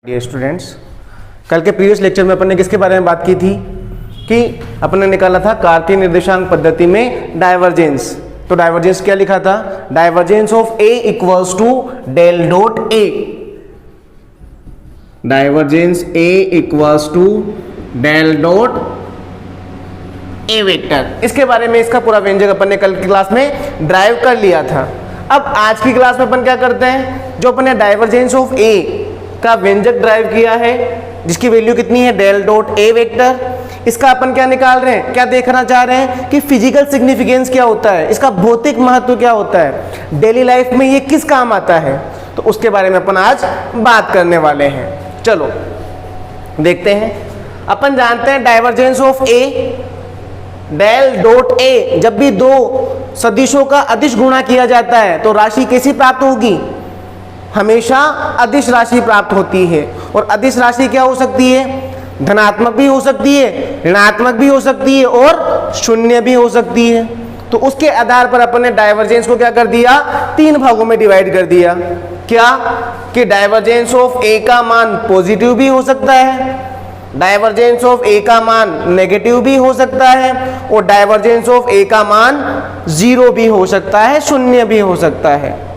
Dear students, कल के previous lecture में अपन ने किसके बारे में बात की थी कि अपन ने निकाला था कार्तीय निर्देशांक पद्धति में डाइवर्जेंस। तो डाइवर्जेंस क्या लिखा था? Divergence of A equals to del dot A. Divergence A equals to del dot A vector. इसके बारे में इसका पूरा व्यंजक अपन ने कल की क्लास में ड्राइव कर लिया था। अब आज की क्लास में अपन क्या करते हैं, जो अपन ने डाइवर्जेंस ऑफ ए का व्यंजक ड्राइव किया है जिसकी वैल्यू कितनी है, डेल डॉट ए वेक्टर, इसका अपन क्या निकाल रहे हैं, क्या देखना चाह रहे हैं कि फिजिकल सिग्निफिकेंस क्या होता है, इसका भौतिक महत्व क्या होता है, डेली लाइफ में ये किस काम आता है। तो उसके बारे में अपन आज बात करने वाले हैं। चलो देखते हैं। अपन जानते हैं divergence of A del dot A, जब भी दो सदिशों का अदिश गुणा किया जाता है तो राशि कैसी प्राप्त होगी, हमेशा अदिश राशि प्राप्त होती है। और अदिश राशि क्या हो सकती है, धनात्मक भी हो सकती है, ऋणात्मक भी हो सकती है और शून्य भी हो सकती है। तो उसके आधार पर अपन ने डाइवर्जेंस को क्या कर दिया, तीन भागों में डिवाइड कर दिया। क्या कि डाइवर्जेंस ऑफ ए का मान पॉजिटिव भी हो सकता है, डाइवर्जेंस ऑफ ए का मान नेगेटिव भी हो सकता है और डाइवर्जेंस ऑफ ए का मान जीरो भी हो सकता है, शून्य भी हो सकता है।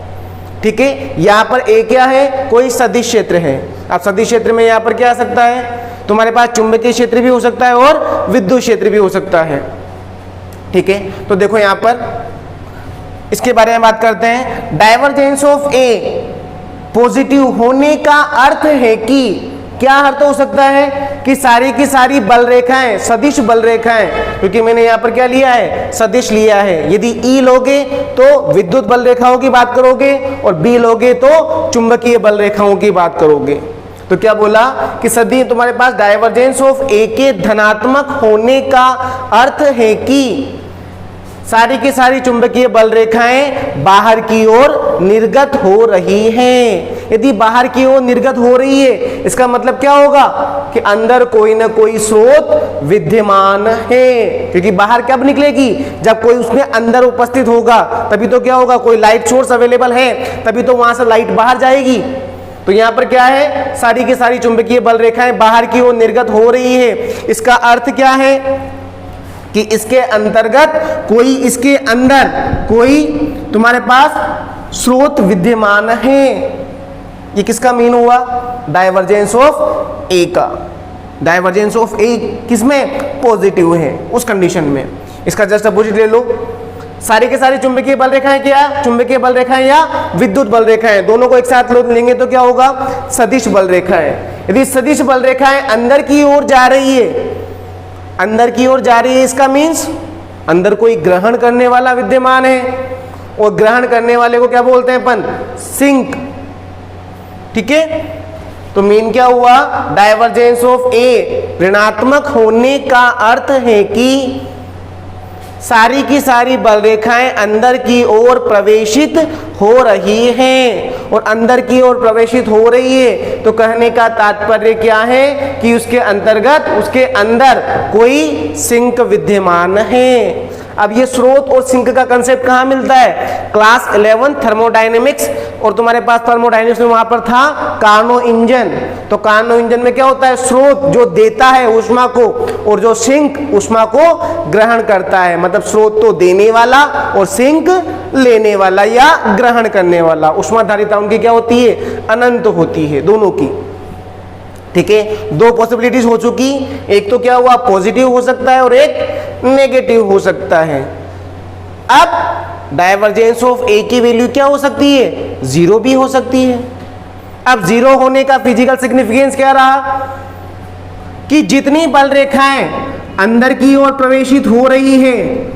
ठीक है, यहाँ पर ए क्या है, कोई सदिश क्षेत्र है। अब सदिश क्षेत्र में यहाँ पर क्या आ सकता है, तुम्हारे पास चुंबकीय क्षेत्र भी हो सकता है और विद्युत क्षेत्र भी हो सकता है। ठीक है, तो देखो यहाँ पर इसके बारे में बात करते हैं। डाइवर्जेंस ऑफ ए पॉजिटिव होने का अर्थ है कि, क्या अर्थ हो सकता है कि सारी की सारी बल रेखाएं सदिश बल रेखाएं, क्योंकि मैंने यहाँ पर क्या लिया है, सदिश लिया है। यदि ई लोगे तो विद्युत बल रेखाओं की बात करोगे और बी लोगे तो चुंबकीय बल रेखाओं की बात करोगे। तो क्या बोला कि सदी तुम्हारे पास डाइवर्जेंस ऑफ ए के धनात्मक होने का अर्थ है कि सारी की सारी चुंबकीय बल रेखाएं बाहर की ओर निर्गत हो रही हैं। यदि बाहर की ओर निर्गत हो रही है इसका मतलब क्या होगा कि अंदर कोई ना कोई स्रोत विद्यमान है, क्योंकि बाहर कब निकलेगी, जब कोई उसमें अंदर उपस्थित होगा तभी तो क्या होगा, कोई लाइट सोर्स अवेलेबल है तभी तो वहां से लाइट बाहर जाएगी। तो यहाँ पर क्या है, सारी की सारी चुंबकीय बल रेखाएं बाहर की ओर निर्गत हो रही है। इसका अर्थ क्या है कि इसके अंतर्गत कोई, इसके अंदर कोई तुम्हारे पास स्रोत विद्यमान है। ये किसका मीन हुआ, डाइवर्जेंस ऑफ ए का। डाइवर्जेंस ऑफ ए किसमें, पॉजिटिव है उस कंडीशन में। इसका जस्ट अपोजिट ले लो, सारी के सारी चुंबकीय बल रेखाएं क्या, चुंबकीय बल रेखाएं या विद्युत बल रेखाएं, दोनों को एक साथ लेंगे तो क्या होगा, सदिश बल रेखाएं। यदि सदिश बल रेखाएं अंदर की ओर जा रही है, अंदर की ओर जा रही है, इसका मीन्स अंदर कोई ग्रहण करने वाला विद्यमान है और ग्रहण करने वाले को क्या बोलते हैं अपन, सिंक। ठीक है, तो मीन क्या हुआ, डाइवर्जेंस ऑफ ए ऋणात्मक होने का अर्थ है कि सारी की सारी बल रेखाएं अंदर की ओर प्रवेशित हो रही हैं। और अंदर की ओर प्रवेशित हो रही है तो कहने का तात्पर्य क्या है कि उसके अंतर्गत, उसके अंदर कोई सिंक विद्यमान है। अब ये स्रोत और सिंक का कंसेप्ट कहाँ मिलता है, क्लास 11 थर्मोडायनेमिक्स, और तुम्हारे पास थर्मोडायनेमिक्स में वहां पर था कार्नो इंजन। तो कार्नो इंजन में क्या होता है, स्रोत जो देता है ऊष्मा को और जो सिंक ऊष्मा को ग्रहण करता है। मतलब स्रोत तो देने वाला और सिंक लेने वाला या ग्रहण करने वाला। ऊष्माधारिता उनकी क्या होती है, अनंत होती है दोनों की। ठीक है, दो पॉसिबिलिटीज हो चुकी, एक तो क्या हुआ, पॉजिटिव हो सकता है और एक नेगेटिव हो सकता है। अब डाइवर्जेंस ऑफ ए की वैल्यू क्या हो सकती है, जीरो भी हो सकती है। अब जीरो होने का फिजिकल सिग्निफिकेंस क्या रहा कि जितनी बल रेखाएं अंदर की ओर प्रवेशित हो रही है,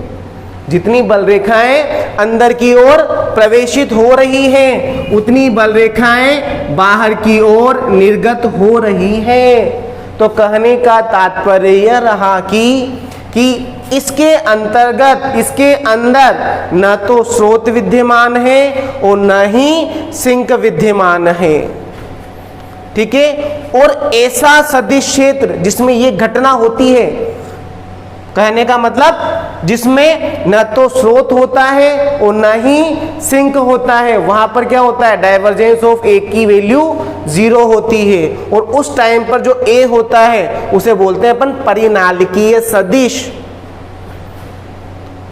जितनी बल रेखाएं अंदर की ओर प्रवेशित हो रही हैं उतनी बल रेखाएं बाहर की ओर निर्गत हो रही हैं। तो कहने का तात्पर्य यह रहा कि इसके अंतर्गत, इसके अंदर न तो स्रोत विद्यमान है और न ही सिंक विद्यमान है। ठीक है, और ऐसा सदिश क्षेत्र जिसमें ये घटना होती है, कहने का मतलब जिसमें न तो स्रोत होता है और न ही सिंक होता है, वहां पर क्या होता है, डाइवर्जेंस ऑफ ए की वैल्यू जीरो होती है, और उस टाइम पर जो ए होता है उसे बोलते हैं अपन परिनालिकीय सदिश।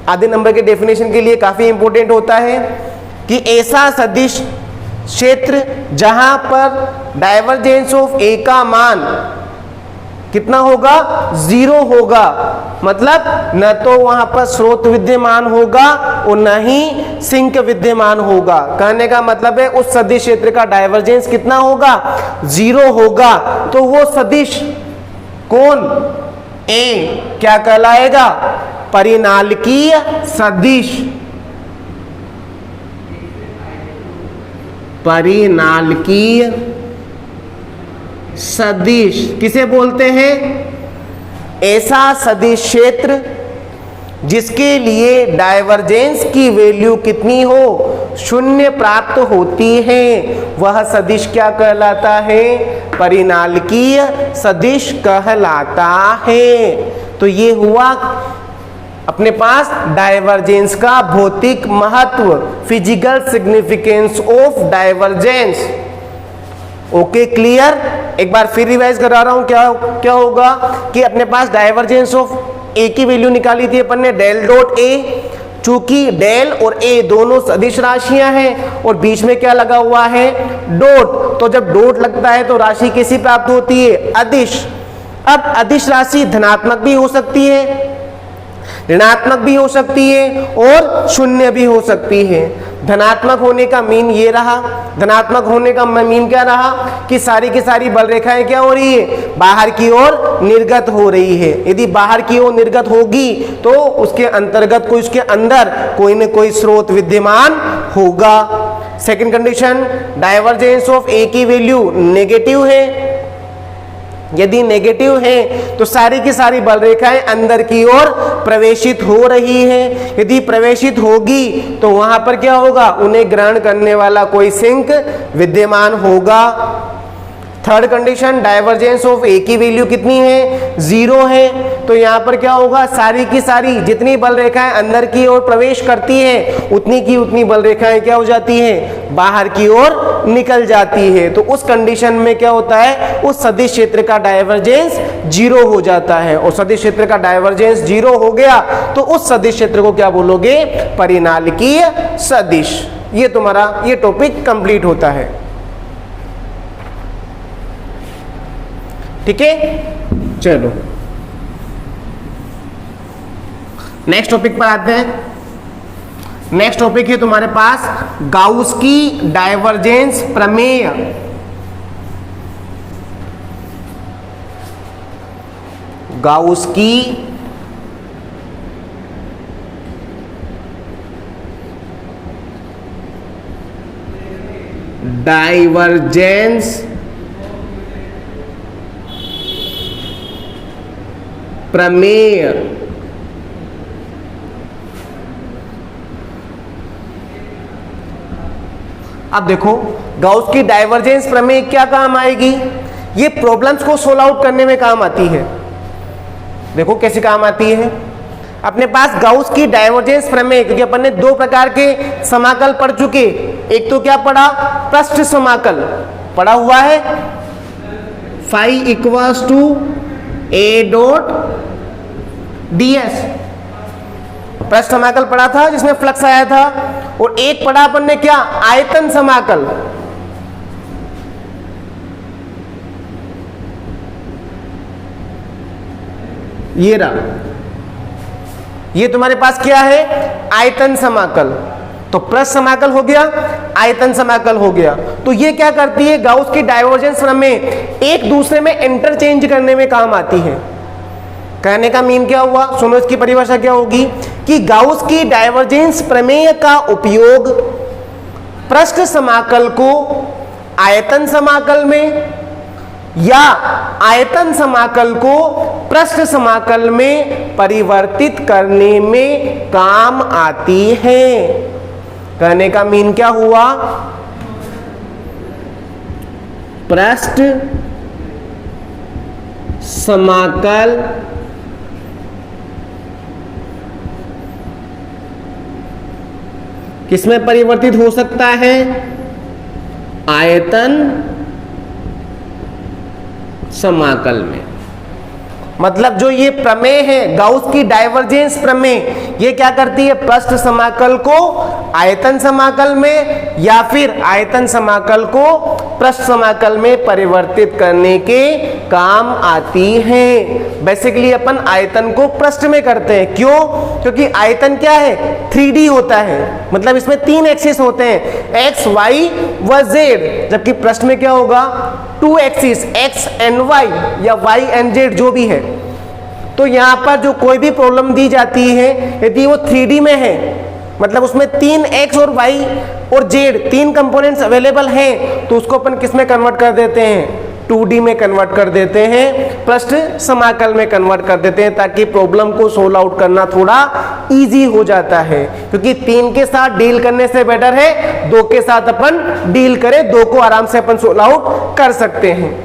आधे नंबर के डेफिनेशन के लिए काफी इंपॉर्टेंट होता है कि ऐसा सदिश क्षेत्र जहां पर डाइवर्जेंस ऑफ ए का मान कितना होगा, जीरो होगा, मतलब न तो वहां पर स्रोत विद्यमान होगा और न ही सिंक विद्यमान होगा। कहने का मतलब है उस सदिश क्षेत्र का डाइवर्जेंस कितना होगा, जीरो होगा। तो वो सदिश कौन, ए, क्या कहलाएगा, परिनालिकीय सदिश। परिनालिकीय सदिश किसे बोलते हैं, ऐसा सदिश क्षेत्र जिसके लिए डाइवर्जेंस की वैल्यू कितनी हो, शून्य प्राप्त होती है, वह सदिश क्या कहलाता है, परिनालिकीय सदिश कहलाता है। तो ये हुआ अपने पास डाइवर्जेंस का भौतिक महत्व, physical significance of divergence. Okay, clear. एक बार फिर रिवाइज करा रहा हूं, क्या होगा कि अपने पास डाइवर्जेंस ऑफ ए की वैल्यू निकाली थी अपन ने, डेल डॉट ए। चूंकि डेल और ए दोनों सदिश राशियां हैं और बीच में क्या लगा हुआ है, डॉट, तो जब डॉट लगता है तो राशि कैसी प्राप्त होती है, अदिश। अब अदिश राशि धनात्मक भी हो सकती है, ऋणात्मक भी हो सकती है और शून्य भी हो सकती है। धनात्मक होने का मीन ये रहा, धनात्मक होने का मीन क्या रहा कि सारी की सारी बल रेखाएं क्या हो रही है, बाहर की ओर निर्गत हो रही है। यदि बाहर की ओर निर्गत होगी तो उसके अंतर्गत कोई, उसके अंदर कोई न कोई स्रोत विद्यमान होगा। सेकंड कंडीशन, डाइवर्जेंस ऑफ ए की वैल्यू नेगेटिव है। यदि नेगेटिव है तो सारी की सारी बल रेखाएं अंदर की ओर प्रवेशित हो रही है। यदि प्रवेशित होगी तो वहां पर क्या होगा, उन्हें ग्रहण करने वाला कोई सिंक विद्यमान होगा। थर्ड कंडीशन, डाइवर्जेंस ऑफ ए की वैल्यू कितनी है, जीरो है। तो यहां पर क्या होगा, सारी की सारी जितनी बल रेखाएं अंदर की ओर प्रवेश करती है उतनी की उतनी बल रेखाएं क्या हो जाती हैं, बाहर की ओर निकल जाती है। तो उस कंडीशन में क्या होता है, उस सदिश क्षेत्र का डाइवर्जेंस जीरो हो जाता है। और सदिश क्षेत्र का डाइवर्जेंस जीरो हो गया तो उस सदिश क्षेत्र को क्या बोलोगे, परिनालिकीय सदिश। ये तुम्हारा ये टॉपिक कंप्लीट होता है। ठीक है, चलो नेक्स्ट टॉपिक पर आते हैं। नेक्स्ट टॉपिक है तुम्हारे पास गाउस की डाइवर्जेंस प्रमेय। गाउस की डाइवर्जेंस प्रमेय। अब देखो गाउस की डाइवर्जेंस प्रमेय क्या काम आएगी, ये प्रॉब्लम्स को सोल्व आउट करने में काम आती है। देखो कैसे काम आती है, अपने पास गाउस की डाइवर्जेंस प्रमेय, क्योंकि अपन ने दो प्रकार के समाकल पढ़ चुके। एक तो क्या पढ़ा, पृष्ठ समाकल पढ़ा हुआ है, phi equals to A dot ds, पृष्ठ समाकल पढ़ा था जिसमें फ्लक्स आया था। और एक पढ़ा अपन ने क्या, आयतन समाकल। ये रहा, ये तुम्हारे पास क्या है, आयतन समाकल। तो पृष्ठ समाकल हो गया, आयतन समाकल हो गया। तो ये क्या करती है, गाउस की डाइवर्जेंस प्रमेय एक दूसरे में इंटरचेंज करने में काम आती है। कहने का मीन क्या हुआ, सुनो इसकी परिभाषा क्या होगी कि गाउस की डाइवर्जेंस प्रमेय का उपयोग पृष्ठ समाकल को आयतन समाकल में या आयतन समाकल को पृष्ठ समाकल में परिवर्तित करने में काम आती है। कहने का मीन क्या हुआ, पृष्ठ समाकल किसमें परिवर्तित हो सकता है, आयतन समाकल में। मतलब जो ये प्रमेय है गाउस की डाइवर्जेंस प्रमेय, ये क्या करती है, पृष्ठ समाकल को आयतन समाकल में या फिर आयतन समाकल को पृष्ठ समाकल में परिवर्तित करने के काम आती है। बेसिकली अपन आयतन को पृष्ठ में करते हैं, क्यों? क्योंकि आयतन क्या है, 3D होता है, मतलब इसमें 3 एक्सिस होते हैं, x, y व z, जबकि पृष्ठ में क्या होगा, 2 एक्सिस, x एंड y या y एंड z जो भी है। तो यहां पर जो कोई भी प्रॉब्लम दी जाती है यदि वो 3D में है, मतलब उसमें 3 x और y और z 3 कंपोनेंट्स अवेलेबल हैं, तो उसको अपन किस में कन्वर्ट कर देते हैं, 2D में कन्वर्ट कर देते हैं, पृष्ठ समाकल में कन्वर्ट कर देते हैं, ताकि प्रॉब्लम को सोल्व आउट करना थोड़ा इजी हो जाता है। क्योंकि 3 के साथ डील करने से बेटर है 2 के साथ अपन डील करें, 2 को आराम से अपन सोल्व आउट कर सकते हैं।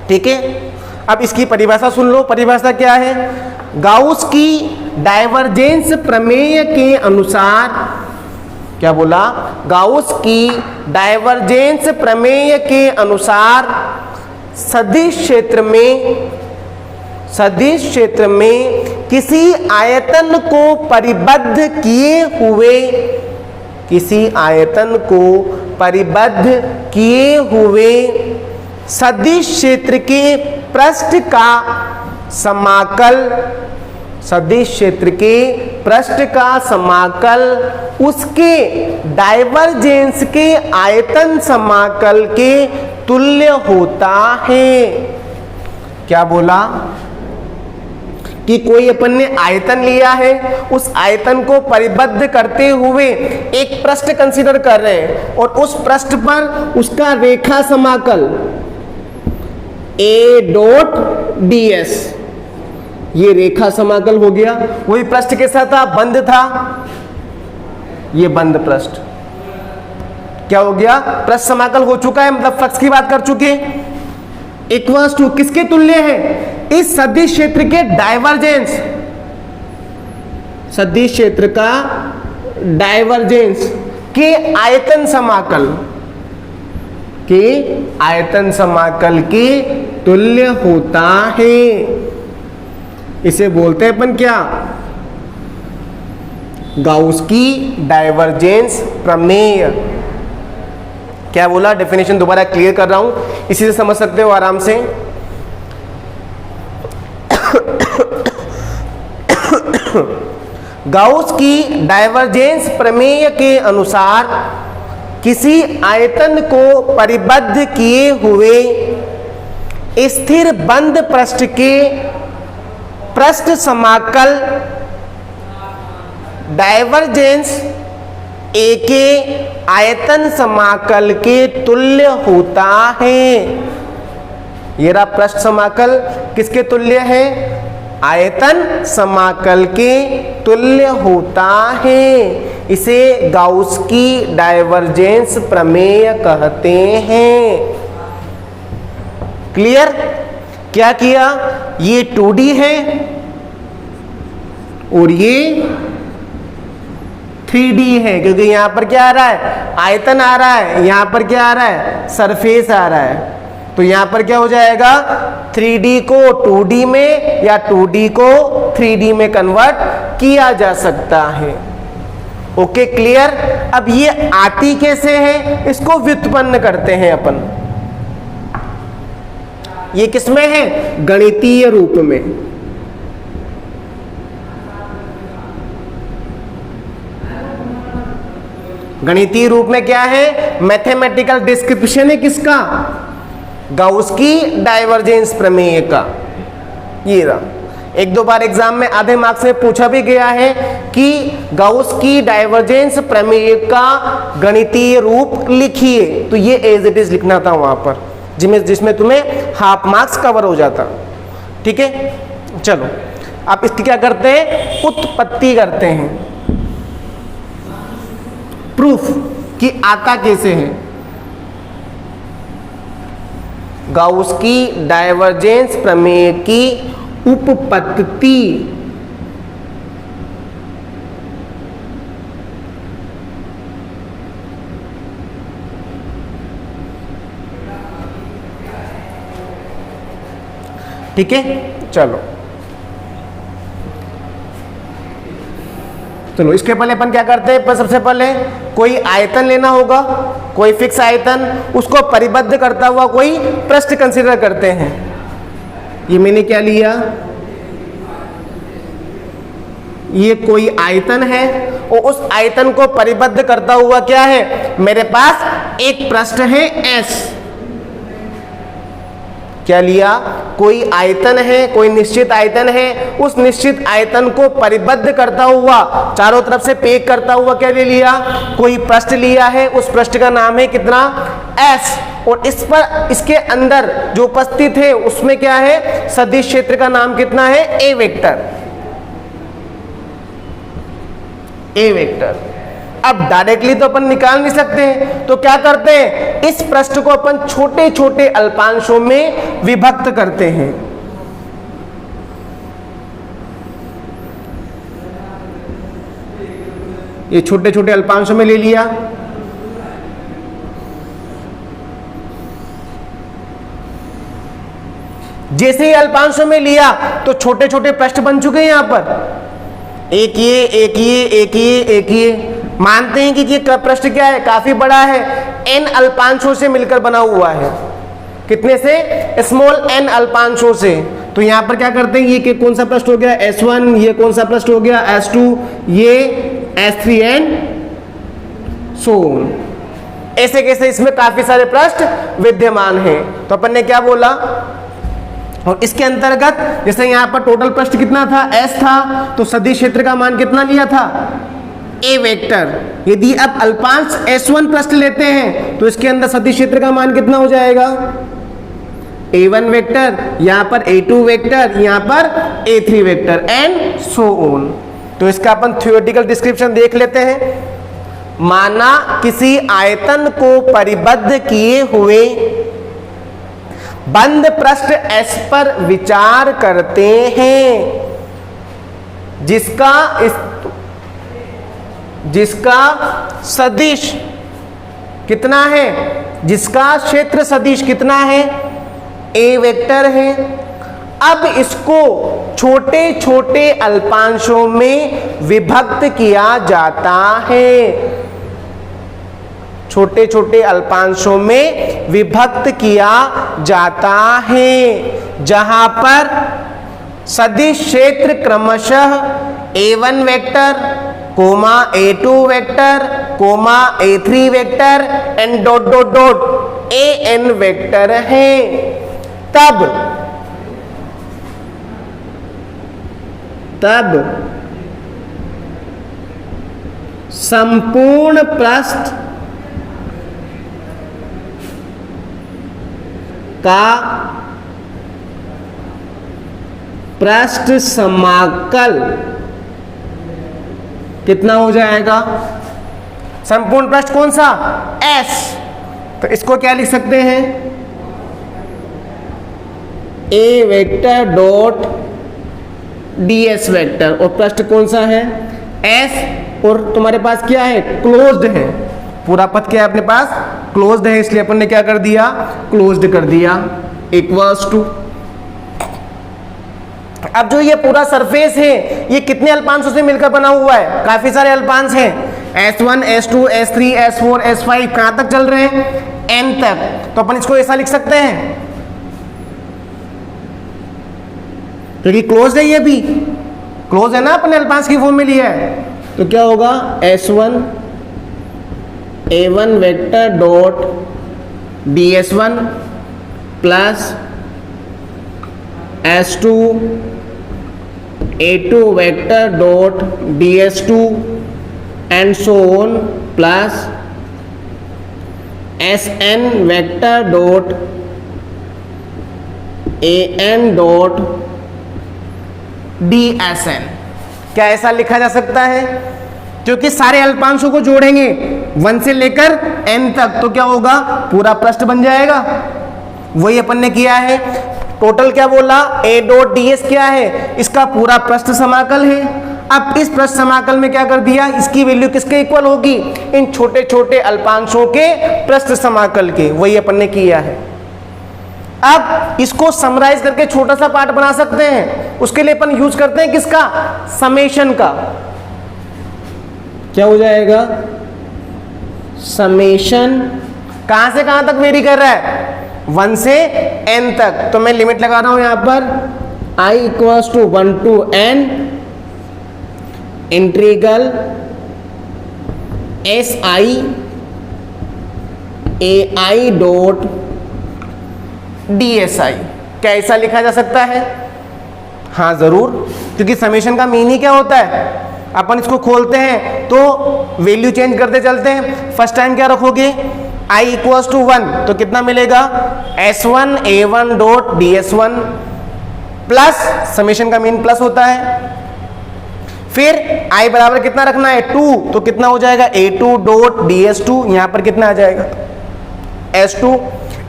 ठीक है, अब इसकी परिभाषा सुन लो। परिभाषा क्या है, गाउस की डाइवर्जेंस प्रमेय के अनुसार, क्या बोला, गाउस की डाइवर्जेंस प्रमेय के अनुसार सदिश क्षेत्र में किसी आयतन को परिबद्ध किए हुए सदिश क्षेत्र के पृष्ठ का समाकल उसके डाइवर्जेंस के आयतन समाकल के तुल्य होता है। क्या बोला कि कोई अपन ने आयतन लिया है, उस आयतन को परिबद्ध करते हुए एक पृष्ठ कंसीडर कर रहे हैं और उस पृष्ठ पर उसका रेखा समाकल A.ds, ये रेखा समाकल हो गया। वही पृष्ठ के साथ बंद था, ये बंद पृष्ठ क्या हो गया, पृष्ठ समाकल हो चुका है, मतलब फ्लक्स की बात कर चुके। इक्वल्स टू किसके तुल्य है, इस सदिश क्षेत्र के डाइवर्जेंस, सदिश क्षेत्र का डाइवर्जेंस के आयतन समाकल के तुल्य होता है। इसे बोलते हैं अपन क्या, गाउस की डाइवर्जेंस प्रमेय। क्या बोला, डेफिनेशन दोबारा क्लियर कर रहा हूं, इसी से समझ सकते हो आराम से। गाउस की डाइवर्जेंस प्रमेय के अनुसार किसी आयतन को परिबद्ध किए हुए स्थिर बंद पृष्ठ के पृष्ठ समाकल डाइवर्जेंस ए के आयतन समाकल के तुल्य होता है। ये रहा पृष्ठ समाकल किसके तुल्य है, आयतन समाकल के तुल्य होता है। इसे गाउस की डाइवर्जेंस प्रमेय कहते हैं। क्लियर? क्या किया, ये 2D है और ये 3D है, क्योंकि यहां पर क्या आ रहा है, आयतन आ रहा है, यहां पर क्या आ रहा है, सरफेस आ रहा है। तो यहां पर क्या हो जाएगा, 3D को 2D में या 2D को 3D में कन्वर्ट किया जा सकता है। Okay, clear? अब ये आती कैसे है, इसको व्युत्पन्न करते हैं अपन। ये किसमें है, गणितीय रूप में। गणितीय रूप में क्या है, मैथमेटिकल डिस्क्रिप्शन है किसका, गाउस की डाइवर्जेंस प्रमेय का। ये रहा, एक दो बार एग्जाम में आधे मार्क्स में पूछा भी गया है कि गाउस की डाइवर्जेंस प्रमेय का गणितीय रूप लिखिए, तो ये एज इट इज लिखना था वहां पर, जिसमें तुम्हें हाफ मार्क्स कवर हो जाता। ठीक है, चलो आप इसकी क्या करते हैं, उत्पत्ति करते हैं, प्रूफ कि आता कैसे है। गाउस की डाइवर्जेंस प्रमेय की उपपत्ति ठीक है, चलो इसके पहले अपन क्या करते हैं, सबसे पहले कोई आयतन लेना होगा, कोई फिक्स आयतन, उसको परिबद्ध करता हुआ कोई पृष्ठ कंसीडर करते हैं। ये मैंने क्या लिया, ये कोई आयतन है और उस आयतन को परिबद्ध करता हुआ क्या है, मेरे पास एक पृष्ठ है S। क्या लिया, कोई आयतन है, कोई निश्चित आयतन है, उस निश्चित आयतन को परिबद्ध करता हुआ, चारों तरफ से पैक करता हुआ क्या ले लिया, कोई पृष्ठ लिया है, उस पृष्ठ का नाम है कितना, S। और इस पर, इसके अंदर जो उपस्थित है उसमें क्या है, सदिश क्षेत्र का नाम कितना है, A वेक्टर। A vector. अब डायरेक्टली तो अपन निकाल नहीं सकते हैं, तो क्या करते हैं, इस पृष्ठ को अपन छोटे छोटे अल्पांशों में विभक्त करते हैं। ये छोटे छोटे अल्पांशों में ले लिया, जैसे ही अल्पांशों में लिया तो छोटे छोटे पृष्ठ बन चुके हैं यहां पर, एक ये, एक ये, एक ये, एक ये। मानते हैं कि ये पृष्ठ क्या है, काफी बड़ा है, n अल्पांशों से मिलकर बना हुआ है। कितने से, स्मॉल n अल्पांशों से। तो यहां पर क्या करते हैं, ये कौन सा पृष्ठ हो गया, S1, ये कौन सा पृष्ठ हो गया, S2, ये S3 एंड सो ऑन। ऐसे कैसे इसमें काफी सारे पृष्ठ विद्यमान हैं। तो अपन ने क्या बोला, और इसके अंतर्गत जैसे यहां पर टोटल पृष्ठ कितना था, S था, तो सदिश क्षेत्र का मान कितना लिया था, A वेक्टर। यदि अब अल्पांश S1 पृष्ठ लेते हैं तो इसके अंदर सदिश क्षेत्र का मान कितना हो जाएगा, A1 वेक्टर, यहां पर A2 वेक्टर, यहां पर A3 vector and so on. तो इसका अपन थ्योरेटिकल डिस्क्रिप्शन देख लेते हैं। माना किसी आयतन को परिबद्ध किए हुए बंद पृष्ठ S पर विचार करते हैं, जिसका सदिश कितना है, जिसका क्षेत्र सदिश कितना है, A वेक्टर है। अब इसको छोटे छोटे अल्पांशों में विभक्त किया जाता है, छोटे छोटे अल्पांशों में विभक्त किया जाता है, जहां पर सदिश क्षेत्र क्रमशः A1 vector, comma A2 vector, comma A3 vector and dot dot dot AN vector है। तब संपूर्ण पृष्ठ का पृष्ठ समाकल कितना हो जाएगा, संपूर्ण पृष्ठ कौन सा, S। तो इसको क्या लिख सकते हैं, A vector dot DS vector, और पृष्ठ कौन सा है, S, और तुम्हारे पास क्या है, क्लोज्ड है, पूरा पथ क्या है अपने पास, क्लोज्ड है, इसलिए अपन ने क्या कर दिया, क्लोज्ड कर दिया, इक्वल्स टू। अब जो ये पूरा सरफेस है ये कितने अल्पांशों से मिलकर बना हुआ है, काफी सारे अल्पांश हैं, S1, S2, S3, S4, S5, कहां तक चल रहे हैं, N तक। तो अपन इसको ऐसा लिख सकते हैं, क्योंकि क्लोज है, ये भी क्लोज है ना, अपने अल्पांश की फॉर्म में लिया है। तो क्या होगा, S1 A1 vector dot DS1 plus S2 A2 vector dot DS2 and so on plus SN vector dot AN dot DSN। क्या ऐसा लिखा जा सकता है, क्योंकि सारे अल्पांशों को जोड़ेंगे 1 से लेकर n तक, तो क्या होगा, पूरा पृष्ठ बन जाएगा। वही अपन ने किया है। टोटल क्या बोला, A डॉट DS क्या है, इसका पूरा पृष्ठ समाकल है। अब इस पृष्ठ समाकल में क्या कर दिया, इसकी वैल्यू किसके इक्वल होगी, इन छोटे छोटे अल्पांशों के पृष्ठ समाकल के। वही अपन ने किया है। अब इसको समराइज करके छोटा सा पार्ट बना सकते हैं, उसके लिए अपन यूज करते हैं किसका, समेशन का। क्या हो जाएगा, समेशन कहां से कहां तक वेरी कर रहा है, 1 से n तक। तो मैं लिमिट लगा रहा हूं यहां पर i equals to 1 to n integral si ai dot dsi। क्या ऐसा लिखा जा सकता है, हाँ जरूर, क्योंकि समेशन का मीन ही क्या होता है, अपन इसको खोलते हैं तो वैल्यू चेंज करते चलते हैं। फर्स्ट टाइम क्या रखोगे, i इक्वल्स टू 1, तो कितना मिलेगा, s1 a1 dot ds1 plus, summation का मीन प्लस होता है। फिर i बराबर कितना रखना है, 2, तो कितना हो जाएगा a2 डॉट ds2, यहां पर कितना आ जाएगा s2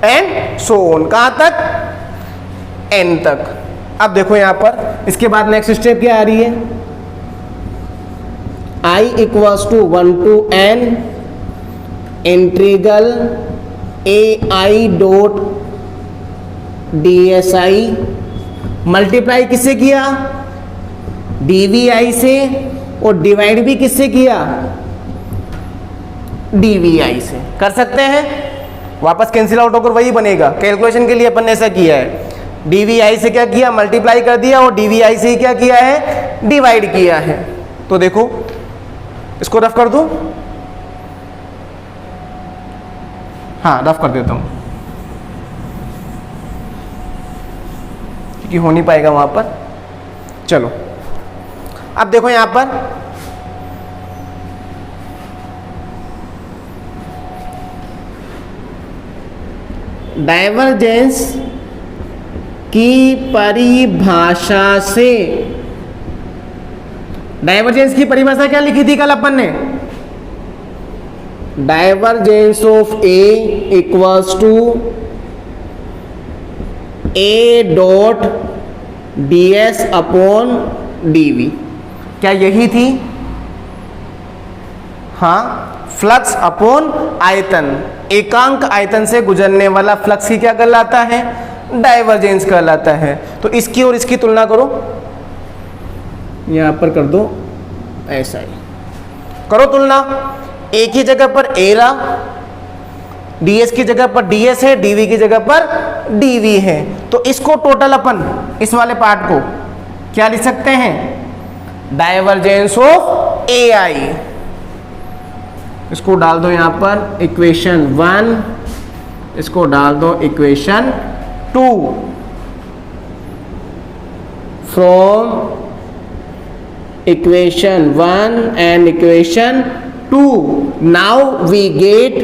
एंड सो ऑन, कहां तक, n तक। अब देखो यहां पर इसके बाद नेक्स्ट स्टेप क्या आ रही है, i equals to 1 to n integral ai dot dsi multiply किससे किया, dvi से, और डिवाइड भी किससे किया, dvi से। कर सकते हैं, वापस कैंसिल आउट होकर वही बनेगा। कैलकुलेशन के लिए अपन ने ऐसा किया है, dvi से क्या किया, मल्टीप्लाई कर दिया, और dvi से ही क्या किया है, डिवाइड किया है। तो देखो इसको रफ कर दूं, हाँ रफ कर देता हूं क्योंकि हो नहीं पाएगा वहां पर। चलो अब देखो यहां पर डाइवर्जेंस की परिभाषा से, डाइवर्जेंस की परिभाषा क्या लिखी थी कल अपन ने, divergence of A equals to A dot ds upon dv। क्या यही थी, हाँ, फ्लक्स अपॉन आयतन, एकांक आयतन से गुजरने वाला फ्लक्स ही क्या कहलाता है, डाइवर्जेंस कहलाता है। तो इसकी और इसकी तुलना करो, यहां पर कर दो ऐसा ही, करो तुलना, एक ही जगह पर a रहा, ds की जगह पर ds है, dv की जगह पर dv है। तो इसको टोटल अपन इस वाले पार्ट को क्या लिख सकते हैं, डाइवर्जेंस ऑफ ai। इसको डाल दो यहां पर इक्वेशन 1, इसको डाल दो equation 2, from equation 1 and equation 2 now we get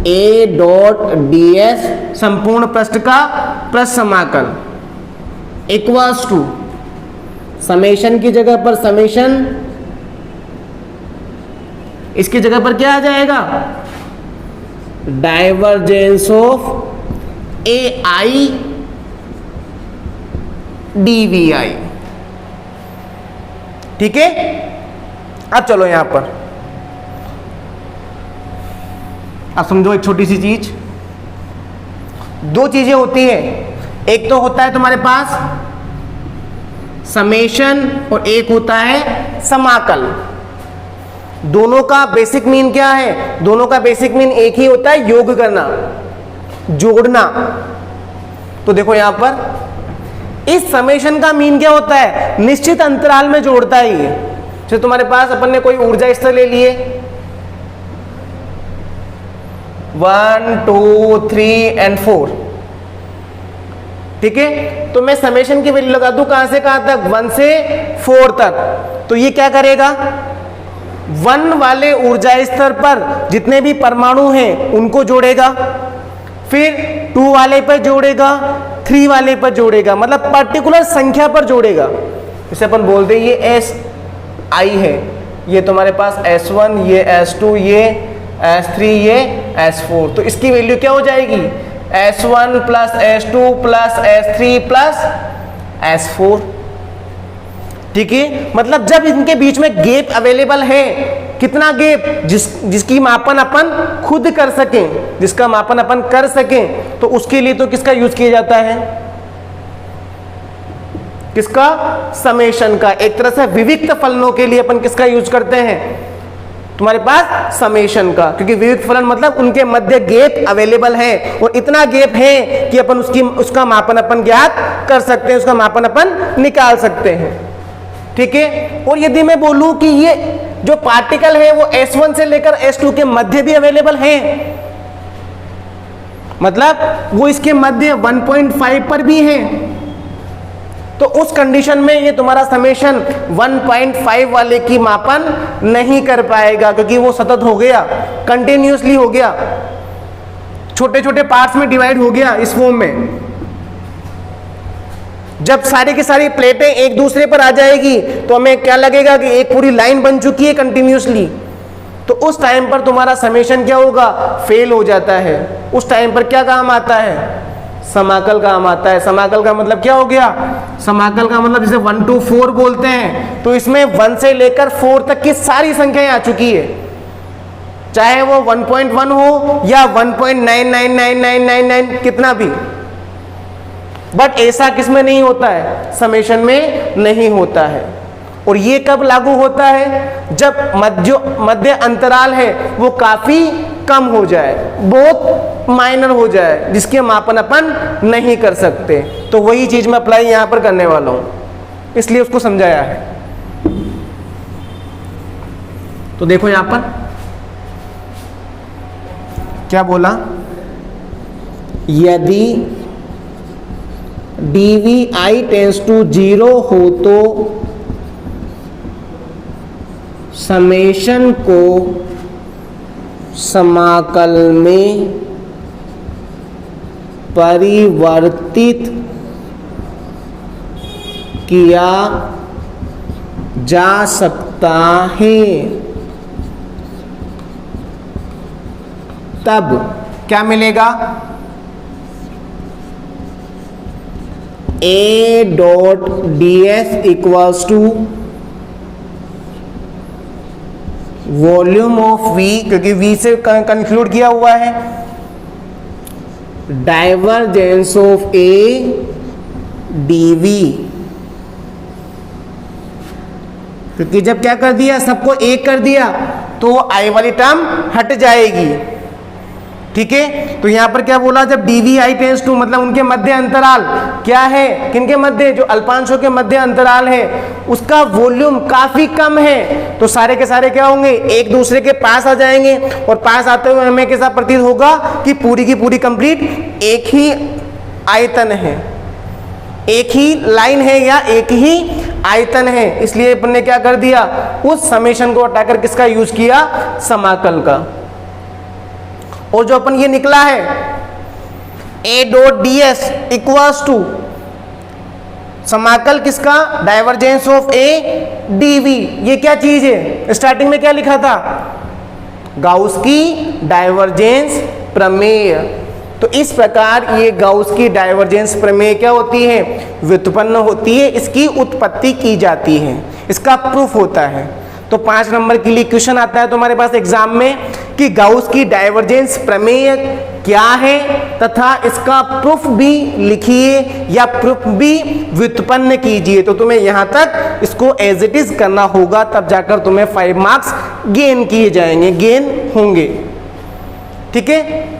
a dot ds संपूर्ण पृष्ठ का पृष्ठ समाकल इक्वल्स टू, समेशन की जगह पर समेशन, इसकी जगह पर क्या आ जाएगा, डाइवर्जेंस ऑफ ai dvi। ठीक है, अब चलो यहां पर अब समझो एक छोटी सी चीज, दो चीजें होती है, एक तो होता है तुम्हारे पास समेशन और एक होता है समाकल। दोनों का बेसिक मीन क्या है, दोनों का बेसिक मीन एक ही होता है, योग करना, जोड़ना। तो देखो यहां पर इस समेशन का मीन क्या होता है, निश्चित अंतराल में जोड़ता ही है। तो तुम्हारे पास अपन ने कोई ऊर्जा स्तर ले लिए 1 2 3 एंड 4, ठीक है, तो मैं समेशन की वैल्यू लगा दूं कहां से कहां तक, 1 से 4 तक। तो ये क्या करेगा, 1 वाले ऊर्जा स्तर पर जितने भी परमाणु हैं उनको जोड़ेगा, फिर 2 वाले पर जोड़ेगा, 3 वाले पर जोड़ेगा, मतलब पर्टिकुलर संख्या पर जोड़ेगा। इसे अपन बोलते हैं ये Si है, ये तुम्हारे पास S1, ये S2, ये S3, ये S4। तो इसकी वैल्यू क्या हो जाएगी, S1 plus S2 plus S3 plus S4। ठीक है, मतलब जब इनके बीच में गैप अवेलेबल है कितना गैप, जिसकी मापन अपन खुद कर सकें, जिसका मापन अपन कर सकें, तो उसके लिए तो किसका यूज किया जाता है, किसका, समेशन का। एक तरह से विविक्त फलनों के लिए अपन किसका यूज करते हैं, तुम्हारे पास समेशन का, क्योंकि विविक्त फलन मतलब उनके मध्य गैप अवेलेबल है और इतना गैप है कि अपन उसका मापन अपन ज्ञात कर सकते हैं, उसका मापन अपन निकाल सकते हैं। ठीक है। और यदि मैं बोलूं कि ये जो पार्टिकल है वो S1 से लेकर S2 के मध्य भी अवेलेबल है, मतलब वो इसके मध्य 1.5 पर भी है, तो उस कंडीशन में ये तुम्हारा समेशन 1.5 वाले की मापन नहीं कर पाएगा, क्योंकि वो सतत हो गया, कंटिन्यूअसली हो गया, छोटे छोटे पार्ट्स में डिवाइड हो गया इस फॉर्म में। जब सारी की सारी प्लेटें एक दूसरे पर आ जाएगी तो हमें क्या लगेगा कि एक पूरी लाइन बन चुकी है कंटिन्यूअसली, तो उस टाइम पर तुम्हारा समेशन क्या होगा, फेल हो जाता है। उस टाइम पर क्या काम आता है, समाकल काम आता है। समाकल का मतलब क्या हो गया, समाकल का मतलब जैसे 1 to 4 बोलते हैं, तो इसमें 1 से लेकर 4 तक की सारी संख्याएं आ चुकी है, चाहे वो 1.1 हो या 1.999999 कितना भी, बट ऐसा किसमें नहीं होता है, समेशन में नहीं होता है। और ये कब लागू होता है, जब मध्य अंतराल है वो काफी कम हो जाए, बहुत माइनर हो जाए, जिसके मापन अपन नहीं कर सकते। तो वही चीज मैं अप्लाई यहां पर करने वाला हूं, इसलिए उसको समझाया है। तो देखो यहां पर क्या बोला, यदि dvi टेंस टू 0 हो तो समेशन को समाकल में परिवर्तित किया जा सकता है। तब क्या मिलेगा, A dot ds equals to volume of V, क्योंकि V से कंक्लूड किया हुआ है, डाइवर्जेंस ऑफ A dV, क्योंकि जब क्या कर दिया, सबको एक कर दिया तो I वाली टर्म हट जाएगी। ठीक है। तो यहां पर क्या बोला, जब dvi टेंस टू मतलब उनके मध्य अंतराल क्या है, किनके मध्य, जो अल्पांशों के मध्य अंतराल है उसका वॉल्यूम काफी कम है, तो सारे के सारे क्या होंगे, एक दूसरे के पास आ जाएंगे, और पास आते हुए हमें कैसा प्रतीत होगा कि पूरी की पूरी कंप्लीट एक ही आयतन है, एक ही लाइन है या एक ही आयतन है। इसलिए अपन ने क्या कर दिया, उस समेशन को हटाकर किसका यूज किया, समाकल का। और जो अपन ये निकला है A dot ds equals to समाकल किसका, डाइवर्जेंस ऑफ A dv, ये क्या चीज है, स्टार्टिंग में क्या लिखा था, गाउस की डाइवर्जेंस प्रमेय। तो इस प्रकार ये गाउस की डाइवर्जेंस प्रमेय क्या होती है, व्युत्पन्न होती है, इसकी उत्पत्ति की जाती है, इसका प्रूफ होता है। तो 5 नंबर के लिए क्वेश्चन आता है तुम्हारे पास एग्जाम में कि गाउस की डाइवर्जेंस प्रमेय क्या है तथा इसका प्रूफ भी लिखिए या प्रूफ भी व्युत्पन्न कीजिए। तो तुम्हें यहां तक इसको एज इट इज करना होगा, तब जाकर तुम्हें 5 मार्क्स गेन किए जाएंगे, गेन होंगे। ठीक है।